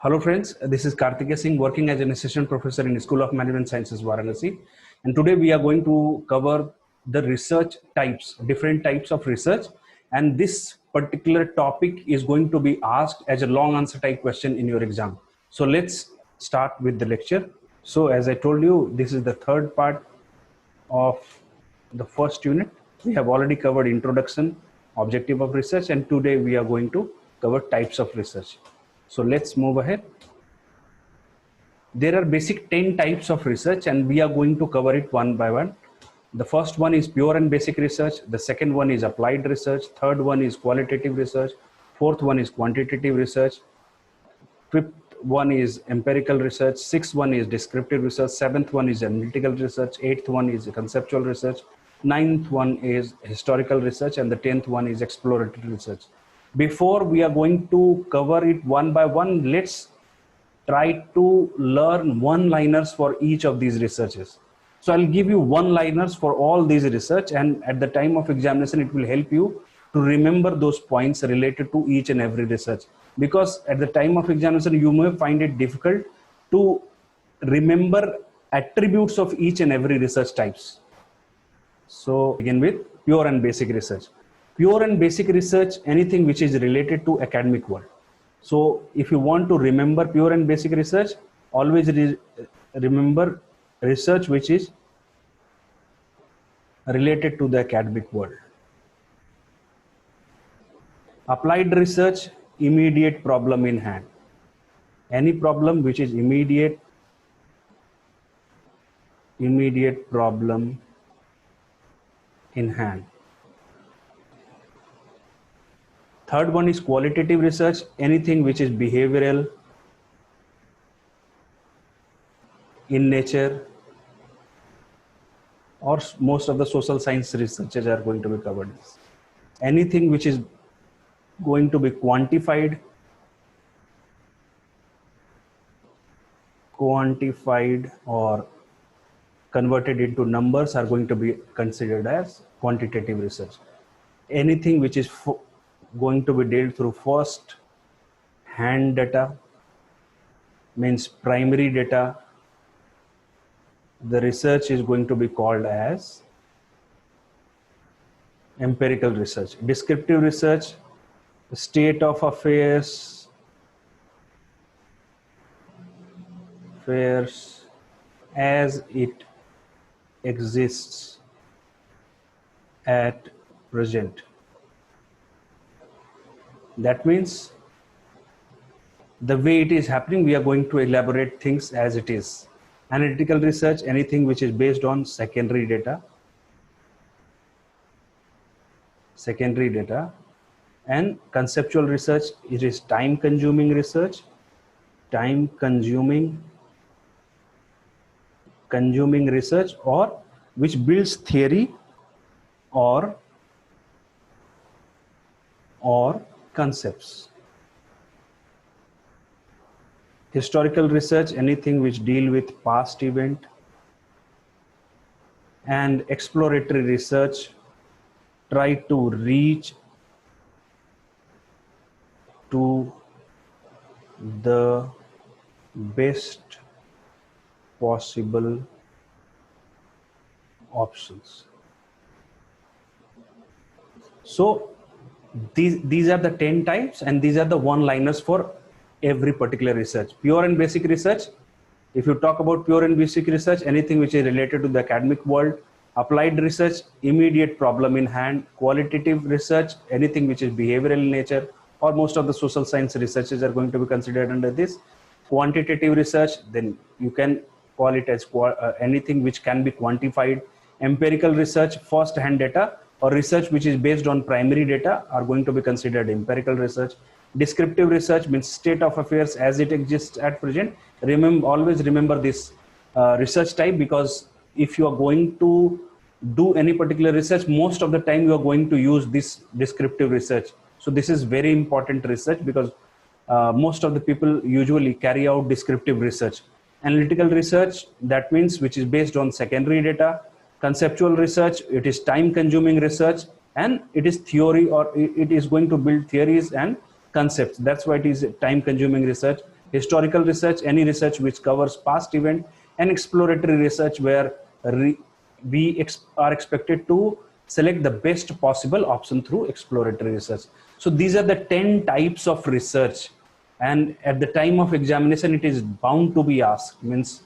Hello friends, this is Karthikeya Singh working as an assistant professor in School of Management Sciences, Varanasi. And today we are going to cover the research types, different types of research. And this particular topic is going to be asked as a long answer type question in your exam. So let's start with the lecture. So as I told you, this is the third part of the first unit. We have already covered introduction, objective of research, and today we are going to cover types of research. So let's move ahead. There are basic 10 types of research and we are going to cover it one by one. The first one is pure and basic research. The second one is applied research. Third one is qualitative research. Fourth one is quantitative research. Fifth one is empirical research. Sixth one is descriptive research. Seventh one is analytical research. Eighth one is conceptual research. Ninth one is historical research, and the 10th one is exploratory research. Before we are going to cover it one by one, let's try to learn one-liners for each of these researches. So I'll give you one-liners for all these research, and at the time of examination, it will help you to remember those points related to each and every research. Because at the time of examination, you may find it difficult to remember attributes of each and every research types. So begin with pure and basic research. Pure and basic research, anything which is related to academic world. So if you want to remember pure and basic research, always remember research which is related to the academic world. Applied research, immediate problem in hand. Any problem which is immediate problem in hand. Third one is qualitative research, anything which is behavioral in nature, or most of the social science researchers are going to be covered. Anything which is going to be quantified or converted into numbers are going to be considered as quantitative research. Anything which is going to be dealt through first hand data, means primary data, the research is going to be called as empirical research. Descriptive research, state of affairs as it exists at present. That means the way it is happening, we are going to elaborate things as it is. Analytical research, anything which is based on secondary data. And conceptual research, it is time-consuming research. Time-consuming research, or which builds theory or concepts. Historical research, anything which deal with past event. And exploratory research, try to reach to the best possible options. So these are the 10 types, and these are the one-liners for every particular research. Pure and basic research, if you talk about pure and basic research, anything which is related to the academic world. Applied research, immediate problem in hand. Qualitative research, anything which is behavioral in nature, or most of the social science researches are going to be considered under this. Quantitative research, then you can call it as anything which can be quantified. Empirical research, first hand data or research which is based on primary data are going to be considered empirical research. Descriptive research means state of affairs as it exists at present. Always remember this research type, because if you are going to do any particular research, most of the time you are going to use this descriptive research. So this is very important research, because most of the people usually carry out descriptive research. Analytical research, that means which is based on secondary data. Conceptual research, it is time-consuming research, and it is theory, or it is going to build theories and concepts. That's why it is time-consuming research. Historical research, any research which covers past event, and exploratory research where we are expected to select the best possible option through exploratory research. So these are the 10 types of research, and at the time of examination it is bound to be asked, means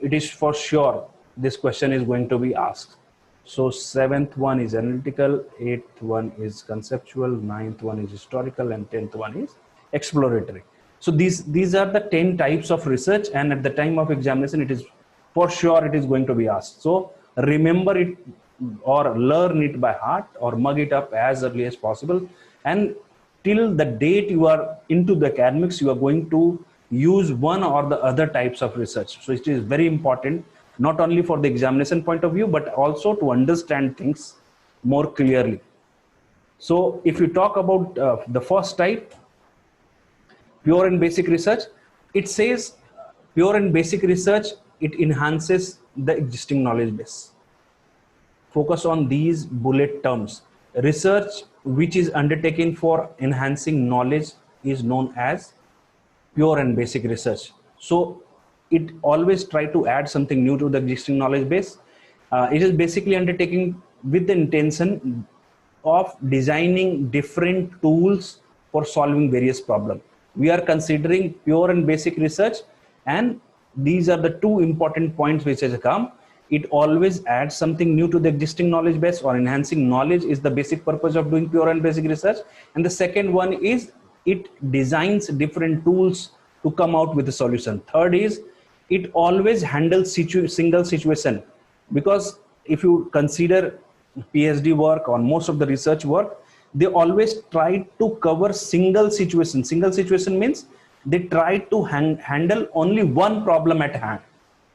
it is for sure this question is going to be asked. So seventh one is analytical, eighth one is conceptual, ninth one is historical, and 10th one is exploratory. So these are the 10 types of research, and at the time of examination it is for sure it is going to be asked. So remember it or learn it by heart or mug it up as early as possible, and till the date you are into the academics you are going to use one or the other types of research. So it is very important not only for the examination point of view but also to understand things more clearly. So if you talk about the first type, pure and basic research, it says pure and basic research, it enhances the existing knowledge base. Focus on these bullet terms. Research which is undertaken for enhancing knowledge is known as pure and basic research. So it always try to add something new to the existing knowledge base. It is basically undertaking with the intention of designing different tools for solving various problems. We are considering pure and basic research, and these are the two important points which has come. It always adds something new to the existing knowledge base, or enhancing knowledge is the basic purpose of doing pure and basic research. And the second one is it designs different tools to come out with a solution. Third is it always handles single situation, because if you consider PhD work or most of the research work, they always try to cover single situation. Single situation means they try to handle only one problem at hand.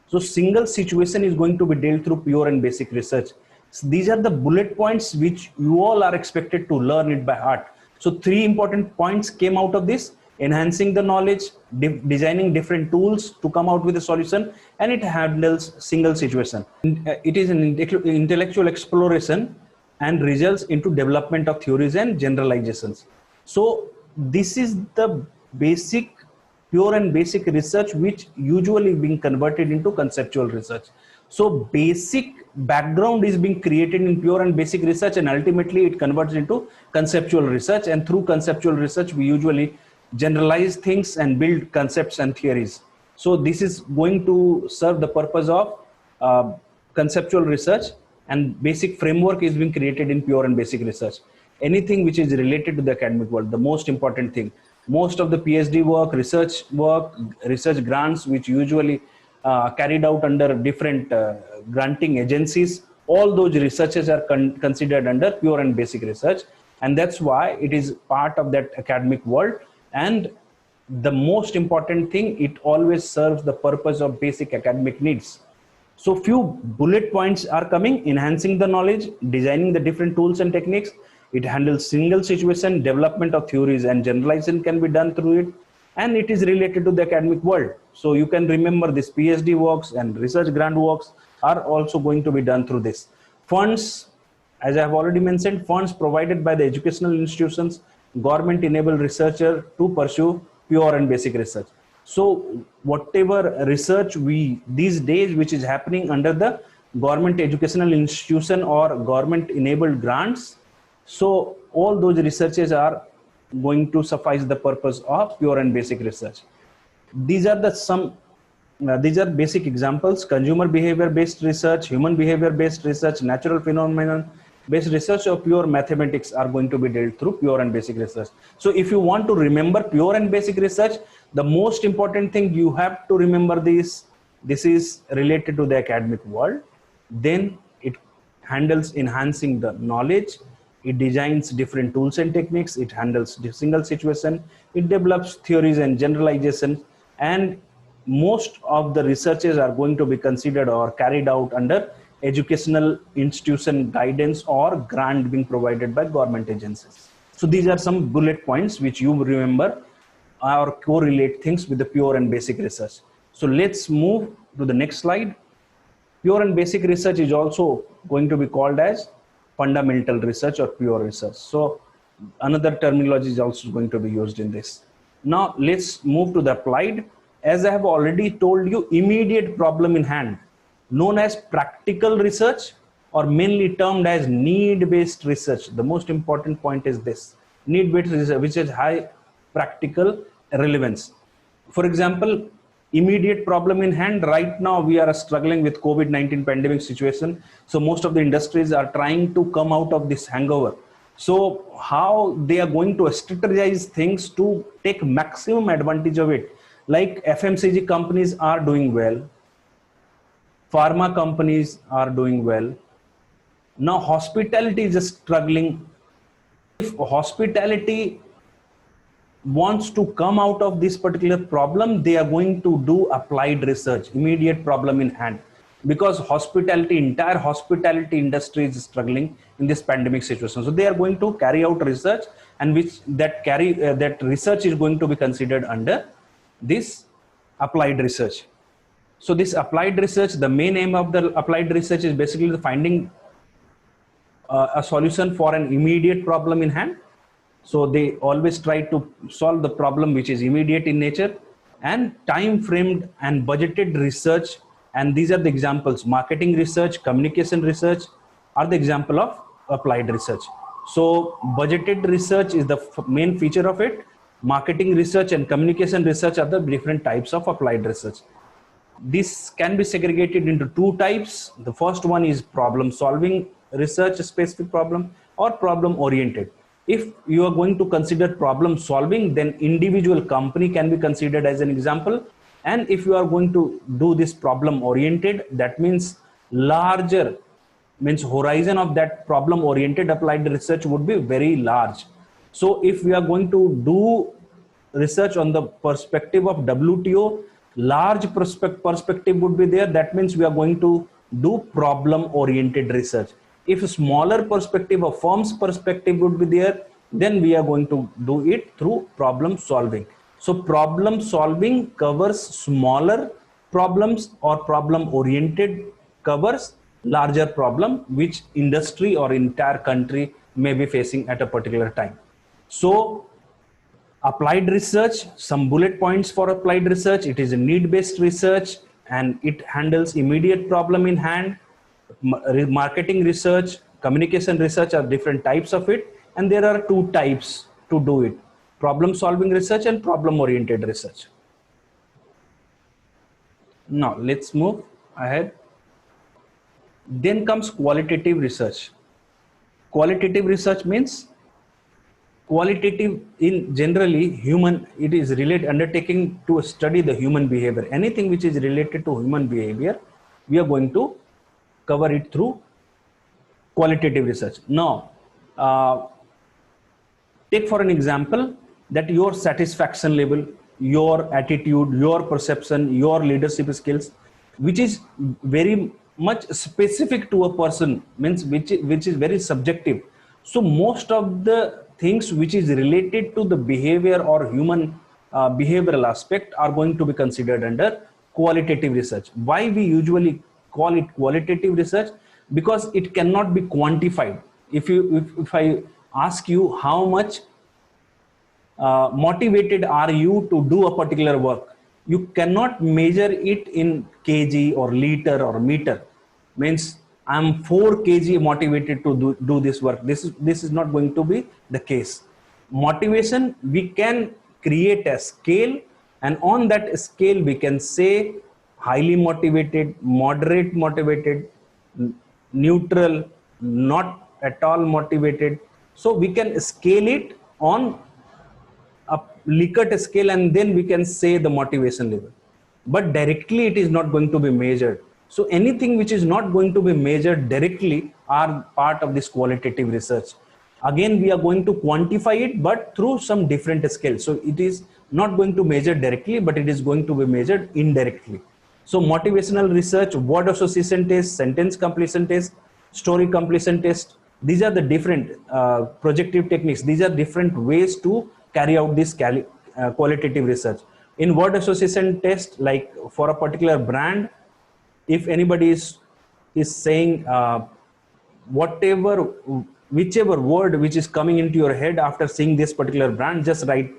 So single situation is going to be dealt through pure and basic research. So these are the bullet points which you all are expected to learn it by heart. So three important points came out of this: enhancing the knowledge, designing different tools to come out with a solution, and it handles single situation. It is an intellectual exploration and results into development of theories and generalizations. So this is the basic pure and basic research which usually being converted into conceptual research. So basic background is being created in pure and basic research, and ultimately it converts into conceptual research, and through conceptual research we usually generalize things and build concepts and theories. So this is going to serve the purpose of conceptual research, and basic framework is being created in pure and basic research. Anything which is related to the academic world, the most important thing, most of the PhD work, research grants which usually carried out under different granting agencies, all those researches are considered under pure and basic research, and that's why it is part of that academic world. And the most important thing, it always serves the purpose of basic academic needs. So few bullet points are coming: enhancing the knowledge, designing the different tools and techniques, it handles single situation, development of theories and generalization can be done through it, and it is related to the academic world. So you can remember this PhD works and research grant works are also going to be done through this. Funds, as I have already mentioned, funds provided by the educational institutions, government enable researcher to pursue pure and basic research. So whatever research these days which is happening under the government educational institution or government enabled grants, so all those researches are going to suffice the purpose of pure and basic research. These are these are basic examples: consumer behavior based research, human behavior based research, natural phenomenon based research, or pure mathematics are going to be dealt through pure and basic research. So if you want to remember pure and basic research, the most important thing you have to remember this is related to the academic world. Then it handles enhancing the knowledge, it designs different tools and techniques, it handles the single situation, it develops theories and generalization, and most of the researches are going to be considered or carried out under educational institution guidance or grant being provided by government agencies. So these are some bullet points which you remember or correlate things with the pure and basic research. So let's move to the next slide. Pure and basic research is also going to be called as fundamental research or pure research. So another terminology is also going to be used in this. Now let's move to the applied. As I have already told you, immediate problem in hand, known as practical research or mainly termed as need-based research. The most important point is this: need-based research, which is high practical relevance. For example, immediate problem in hand, right now we are struggling with COVID-19 pandemic situation. So most of the industries are trying to come out of this hangover. So how they are going to strategize things to take maximum advantage of it? Like FMCG companies are doing well, pharma companies are doing well. Now hospitality is struggling. If hospitality wants to come out of this particular problem, they are going to do applied research, immediate problem in hand, because entire hospitality industry is struggling in this pandemic situation. So they are going to carry out research, and that research is going to be considered under this applied research. So this applied research, the main aim of the applied research is basically the finding a solution for an immediate problem in hand. So they always try to solve the problem which is immediate in nature, and time framed and budgeted research. And these are the examples: marketing research, communication research are the example of applied research. So budgeted research is the main feature of it. Marketing research and communication research are the different types of applied research. This can be segregated into two types. The first one is problem solving research, specific problem, or problem oriented. If you are going to consider problem solving, then individual company can be considered as an example. And if you are going to do this problem oriented, that means larger, means horizon of that problem oriented applied research would be very large. So if we are going to do research on the perspective of WTO, large perspective would be there. That means we are going to do problem oriented research. If a smaller perspective, a firm's perspective would be there, then we are going to do it through problem solving. So problem solving covers smaller problems, or problem oriented covers larger problem which industry or entire country may be facing at a particular time. So applied research, some bullet points for applied research: it is a need-based research and it handles immediate problem in hand. Marketing research, communication research are different types of it, and there are two types to do it: problem solving research and problem oriented research. Now let's move ahead. Then comes qualitative research. Qualitative research means qualitative in generally human, it is related undertaking to study the human behavior. Anything which is related to human behavior, we are going to cover it through qualitative research. Now take for an example that your satisfaction level, your attitude, your perception, your leadership skills, which is very much specific to a person, means which is very subjective. So most of the things which is related to the behavior or human behavioral aspect are going to be considered under qualitative research. Why we usually call it qualitative research? Because it cannot be quantified. If I ask you how much motivated are you to do a particular work, you cannot measure it in kg or liter or meter. Means I'm 4 kg motivated to do this work. This is not going to be the case. Motivation, we can create a scale, and on that scale we can say highly motivated, moderate motivated, neutral, not at all motivated. So we can scale it on a Likert scale, and then we can say the motivation level. But directly it is not going to be measured. So anything which is not going to be measured directly are part of this qualitative research. Again, we are going to quantify it, but through some different scales. So it is not going to measure directly, but it is going to be measured indirectly. So motivational research, word association test, sentence completion test, story completion test, these are the different projective techniques. These are different ways to carry out this qualitative research. In word association test, like for a particular brand, if anybody is saying whichever word which is coming into your head after seeing this particular brand, just write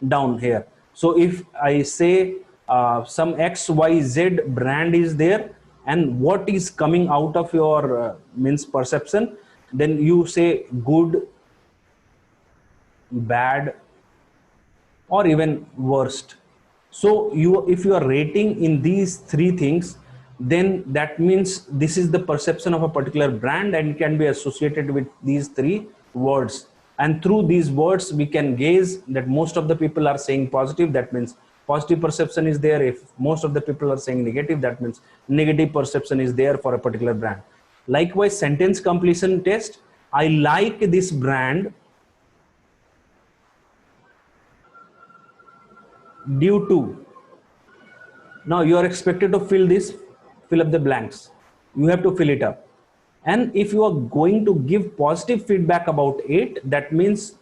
down here. So if I say some XYZ brand is there, and what is coming out of your means perception, then you say good, bad, or even worst. So if you are rating in these three things, then that means this is the perception of a particular brand and can be associated with these three words. And through these words, we can gauge that most of the people are saying positive, that means positive perception is there. If most of the people are saying negative, that means negative perception is there for a particular brand. Likewise, sentence completion test. I like this brand due to. Now you are expected to fill up the blanks. You have to fill it up. And if you are going to give positive feedback about it, that means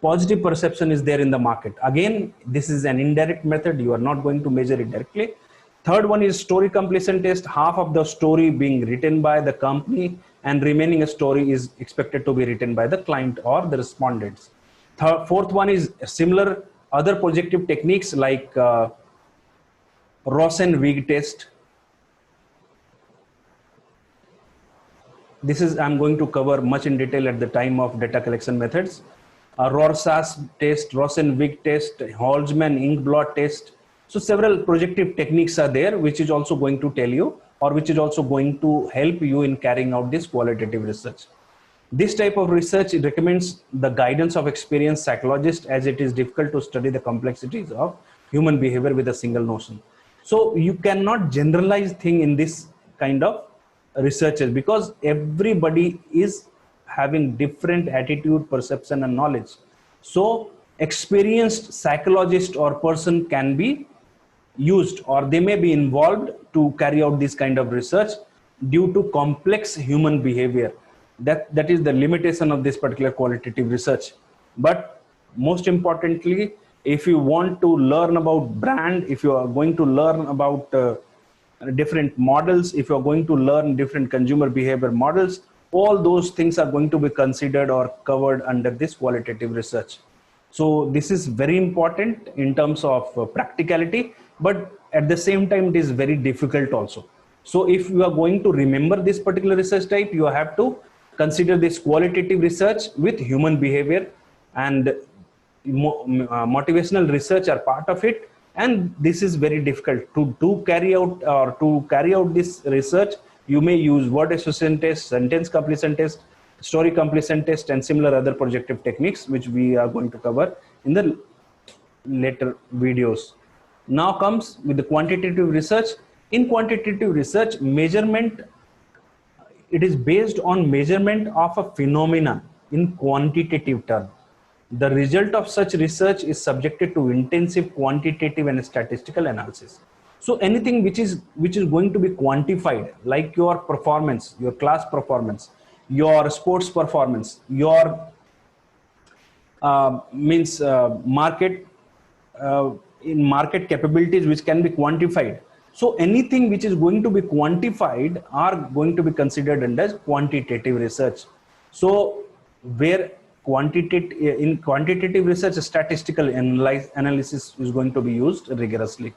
positive perception is there in the market. Again, this is an indirect method. You are not going to measure it directly. Third one is story completion test. Half of the story being written by the company and remaining a story is expected to be written by the client or the respondents. Fourth one is similar other projective techniques like Rosen-Wiig test. This is I'm going to cover much in detail at the time of data collection methods. Rorschach test, Rosen-Wiig test, Holzman-Inkblot test. So several projective techniques are there, which is also going to tell you, or which is also going to help you in carrying out this qualitative research. This type of research recommends the guidance of experienced psychologists, as it is difficult to study the complexities of human behavior with a single notion. So you cannot generalize thing in this kind of researches, because everybody is having different attitude, perception, and knowledge. So experienced psychologist or person can be used, or they may be involved to carry out this kind of research due to complex human behavior. That is the limitation of this particular qualitative research. But most importantly, if you want to learn about brand, if you are going to learn about different models, if you are going to learn different consumer behavior models, all those things are going to be considered or covered under this qualitative research. So this is very important in terms of practicality, but at the same time it is very difficult also. So if you are going to remember this particular research type, you have to consider this qualitative research with human behavior, and motivational research are part of it. And this is very difficult to carry out, or to carry out this research. You may use word association test, sentence completion test, story completion test, and similar other projective techniques, which we are going to cover in the later videos. Now comes with the quantitative research. In quantitative research, measurement, it is based on measurement of a phenomenon in quantitative term. The result of such research is subjected to intensive quantitative and statistical analysis. So anything which is going to be quantified, like your performance, your class performance, your sports performance, your market in market capabilities, which can be quantified. So anything which is going to be quantified are going to be considered under quantitative research. So where in quantitative research, statistical analysis is going to be used rigorously.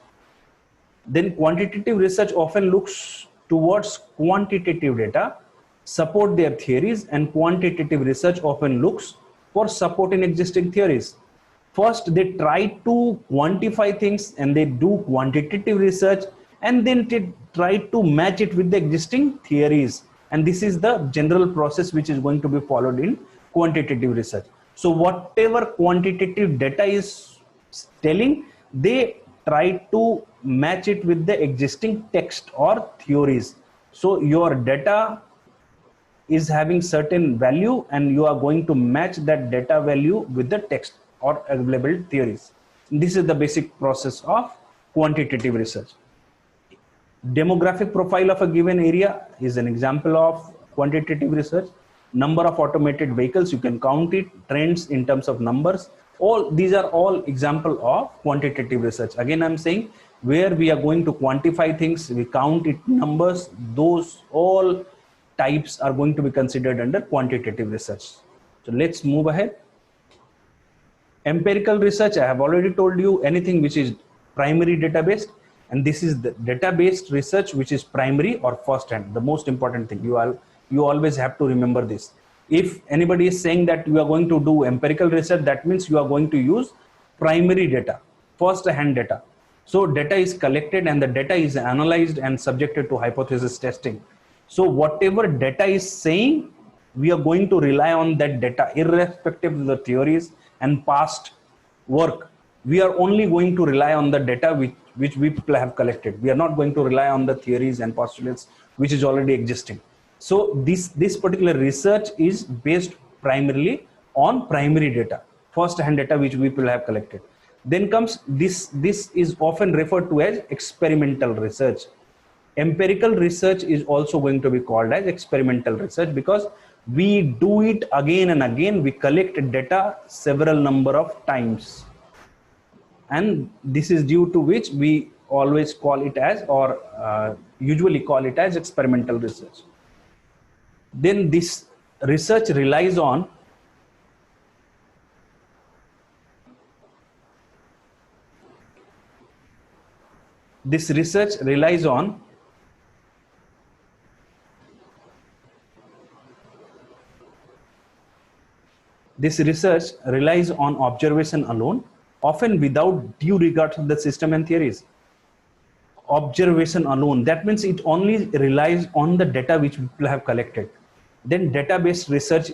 Then quantitative research often looks towards quantitative data, support their theories, and quantitative research often looks for support in existing theories. First, they try to quantify things and they do quantitative research, and then they try to match it with the existing theories. And this is the general process which is going to be followed in quantitative research. So whatever quantitative data is telling, they try to match it with the existing text or theories. So your data is having certain value, and you are going to match that data value with the text or available theories. This is the basic process of quantitative research. Demographic profile of a given area is an example of quantitative research. Number of automated vehicles, you can count it. Trends in terms of numbers, all these are all example of quantitative research. Again, I'm saying, where we are going to quantify things, we count it numbers, those all types are going to be considered under quantitative research. So let's move ahead. Empirical research, I have already told you, anything which is primary database, and this is the database research which is primary or first hand. The most important thing, you always have to remember this. If anybody is saying that you are going to do empirical research, that means you are going to use primary data, first hand data. So data is collected and the data is analyzed and subjected to hypothesis testing. So whatever data is saying, we are going to rely on that data irrespective of the theories and past work. We are only going to rely on the data which we people have collected. We are not going to rely on the theories and postulates which is already existing. So this particular research is based primarily on primary data, first hand data which we people have collected. Then comes this is often referred to as experimental research. Empirical research is also going to be called as experimental research because we do it again and again. We collect data several number of times, and this is due to which we always call it as, or usually call it as, experimental research. Then this research relies on this research relies on observation alone, often without due regard to the system and theories. Observation alone, that means it only relies on the data which people have collected. Then database research,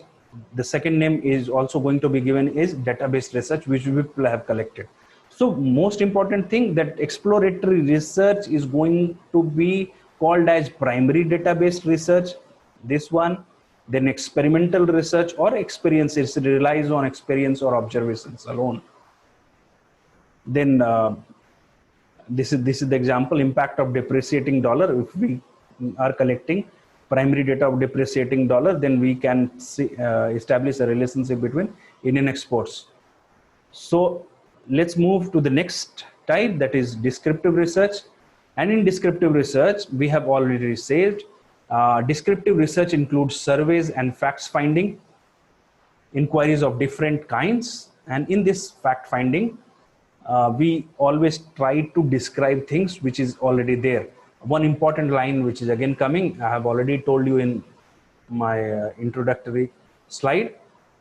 the second name is also going to be given, is database research which people have collected. So most important thing, that exploratory research is going to be called as primary database research, this one. Then experimental research or experience, it relies on experience or observations alone. Then this is the example, impact of depreciating dollar. If we are collecting primary data of depreciating dollar, then we can establish a relationship between Indian exports. So let's move to the next type, that is descriptive research. And in descriptive research, we have already said, descriptive research includes surveys and facts finding, inquiries of different kinds. And in this fact finding, we always try to describe things which is already there. One important line which is again coming, I have already told you in my introductory slide.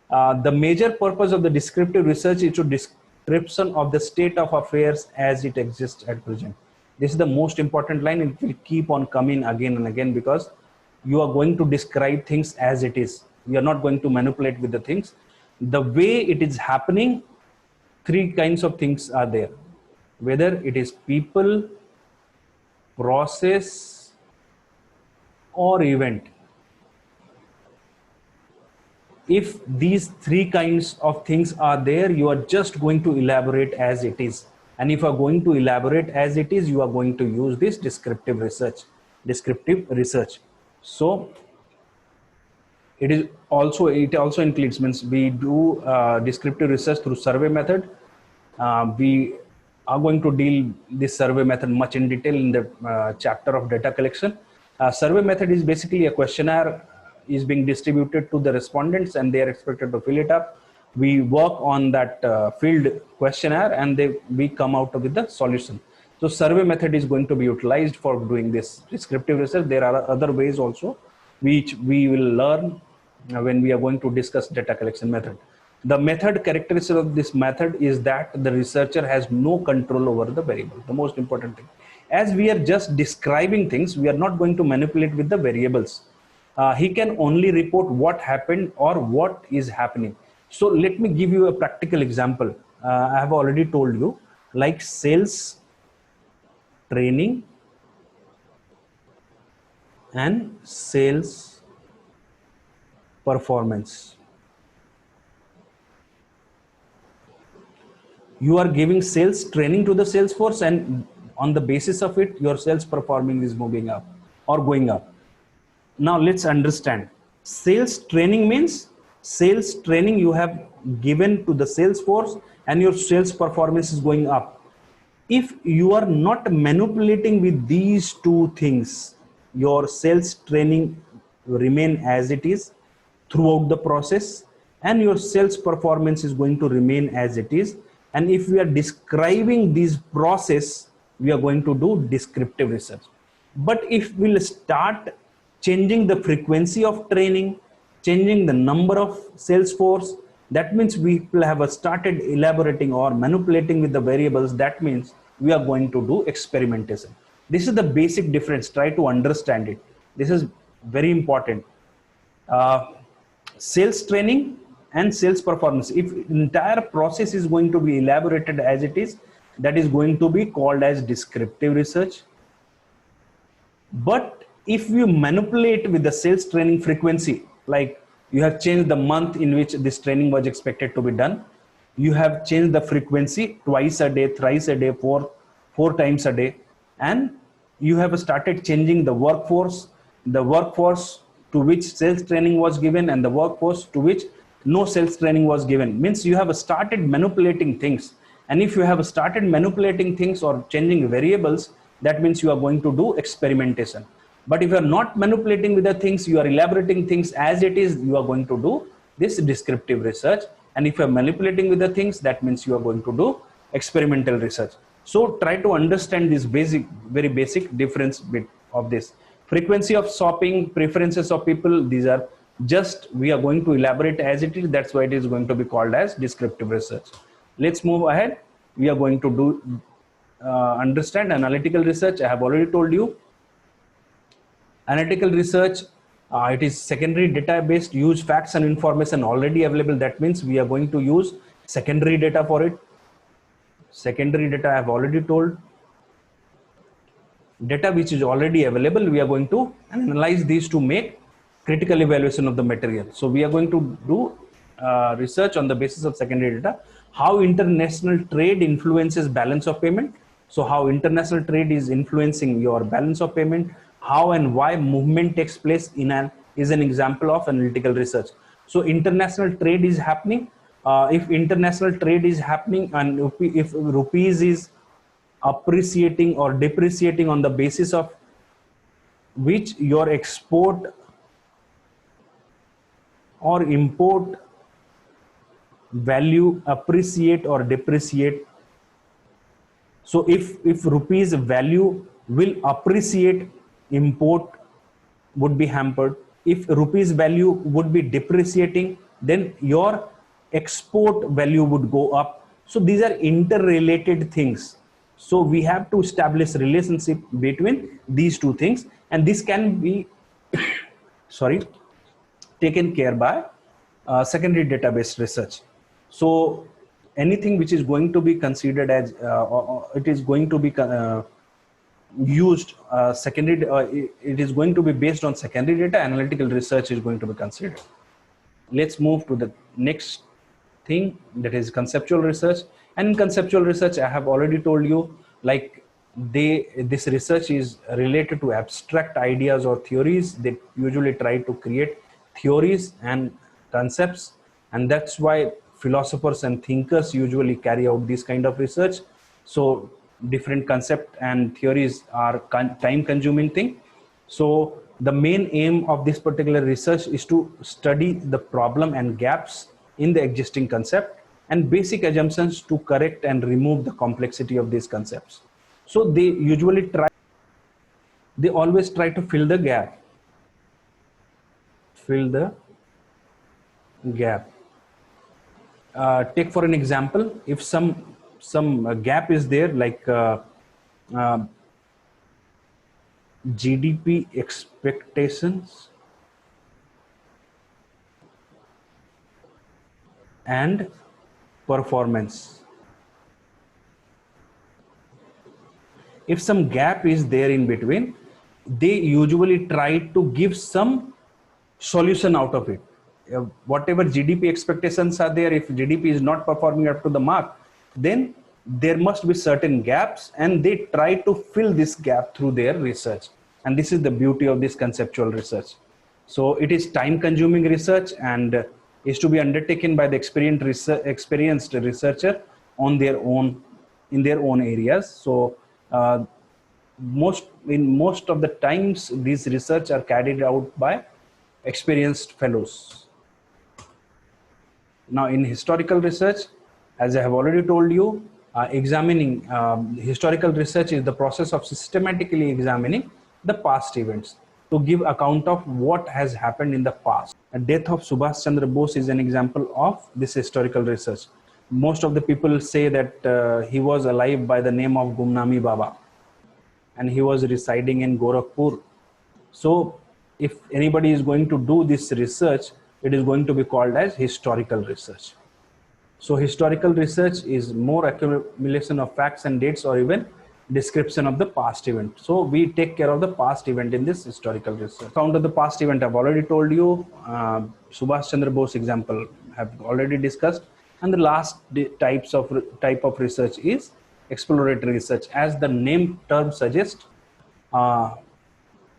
The major purpose of the descriptive research is to description of the state of affairs as it exists at present. This is the most important line. It will keep on coming again and again because you are going to describe things as it is. You are not going to manipulate with the things. The way it is happening, three kinds of things are there. Whether it is people, process, or event. If these three kinds of things are there, you are just going to elaborate as it is. And if you are going to elaborate as it is, you are going to use this descriptive research. So it also includes, means we do descriptive research through survey method. We are going to deal this survey method much in detail in the chapter of data collection. Survey method is basically a questionnaire is being distributed to the respondents and they are expected to fill it up. We work on that filled questionnaire and we come out with the solution. So survey method is going to be utilized for doing this descriptive research. There are other ways also which we will learn when we are going to discuss data collection method. The method characteristic of this method is that the researcher has no control over the variable. The most important thing, as we are just describing things, we are not going to manipulate with the variables. He can only report what happened or what is happening. So let me give you a practical example. I have already told you, like sales training and sales performance. You are giving sales training to the sales force, and on the basis of it, your sales performing is moving up or going up. Now let's understand. Sales training means sales training you have given to the sales force and your sales performance is going up. If you are not manipulating with these two things, your sales training remain as it is throughout the process. and your sales performance is going to remain as it is. And if we are describing these process, we are going to do descriptive research. But if we'll start changing the frequency of training, changing the number of sales force, that means we will have started elaborating or manipulating with the variables. That means we are going to do experimentation. This is the basic difference. Try to understand it. This is very important. Sales training and sales performance, if entire process is going to be elaborated as it is, that is going to be called as descriptive research. But if you manipulate with the sales training frequency, like you have changed the month in which this training was expected to be done, you have changed the frequency twice a day, thrice a day, four times a day, and you have started changing the workforce to which sales training was given and the workforce to which no sales training was given, means you have started manipulating things. And if you have started manipulating things or changing variables, that means you are going to do experimentation. But if you are not manipulating with the things, you are elaborating things as it is, you are going to do this descriptive research. And if you are manipulating with the things, that means you are going to do experimental research. So try to understand this very basic difference of this. Frequency of shopping, preferences of people, these are just, we are going to elaborate as it is. That's why it is going to be called as descriptive research. Let's move ahead. We are going to do understand analytical research. I have already told you. Analytical research, it is secondary data based, use facts and information already available. That means we are going to use secondary data for it. Secondary data I have already told. Data which is already available, we are going to analyze these to make critical evaluation of the material. So we are going to do research on the basis of secondary data. How international trade influences balance of payment. So how international trade is influencing your balance of payment. How and why movement takes place is an example of analytical research. So international trade is happening. If international trade is happening and if rupees is appreciating or depreciating on the basis of which your export or import value appreciate or depreciate. So if rupees value will appreciate, import would be hampered. If rupees value would be depreciating, then your export value would go up. So these are interrelated things. So we have to establish relationship between these two things, and this can be taken care by secondary database research. So anything which is going to be considered as it is going to be used secondary, it is going to be based on secondary data. Analytical research is going to be considered. Let's move to the next thing, that is conceptual research. And in conceptual research, I have already told you, like this research is related to abstract ideas or theories. They usually try to create theories and concepts, and that's why philosophers and thinkers usually carry out this kind of research. So different concept and theories are time consuming thing. So the main aim of this particular research is to study the problem and gaps in the existing concept and basic assumptions to correct and remove the complexity of these concepts. So they always try to fill the gap. Take for an example, if some gap is there, like GDP expectations and performance. If some gap is there in between, they usually try to give some solution out of it. Whatever GDP expectations are there, if GDP is not performing up to the mark, then there must be certain gaps, and they try to fill this gap through their research. And this is the beauty of this conceptual research. So it is time consuming research and is to be undertaken by the experienced researcher on their own, in their own areas. So most of the times these research are carried out by experienced fellows. Now in historical research, as I have already told you, examining historical research is the process of systematically examining the past events to give account of what has happened in the past. The death of Subhash Chandra Bose is an example of this historical research. Most of the people say that he was alive by the name of Gumnami Baba, and he was residing in Gorakhpur. So if anybody is going to do this research, it is going to be called as historical research. So historical research is more accumulation of facts and dates, or even description of the past event. So we take care of the past event in this historical research. Count of the past event, I've already told you. Subhash Chandra Bose example have already discussed. And the last type of research is exploratory research. As the name term suggests,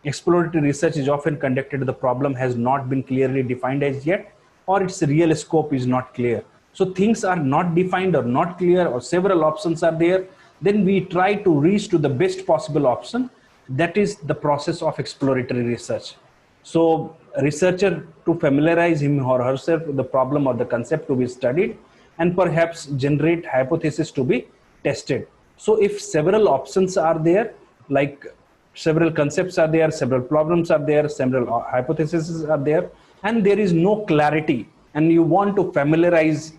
exploratory research is often conducted. The problem has not been clearly defined as yet, or its real scope is not clear. So things are not defined or not clear, or several options are there. Then we try to reach to the best possible option. That is the process of exploratory research. So a researcher, to familiarize him or herself with the problem or the concept to be studied, and perhaps generate hypothesis to be tested. So if several options are there, like several concepts are there, several problems are there, several hypotheses are there, and there is no clarity, and you want to familiarize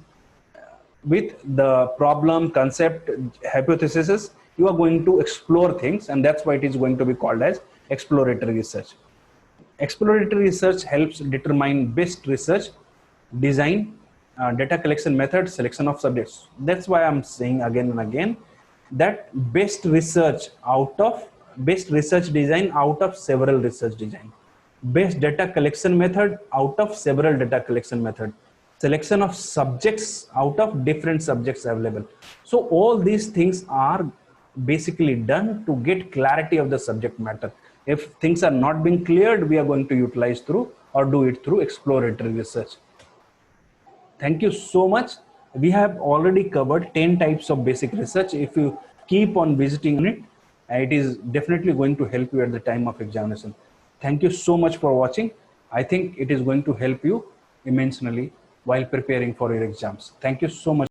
with the problem, concept, hypothesis, you are going to explore things, and that's why it is going to be called as exploratory research. Exploratory research helps determine best research design, data collection method, selection of subjects. That's why I'm saying again and again that best research design out of several research design, best data collection method out of several data collection method, selection of subjects out of different subjects available. So all these things are basically done to get clarity of the subject matter. If things are not being cleared, we are going to utilize through or do it through exploratory research. Thank you so much. We have already covered 10 types of basic research. If you keep on visiting it, it is definitely going to help you at the time of examination. Thank you so much for watching. I think it is going to help you immensely while preparing for your exams. Thank you so much.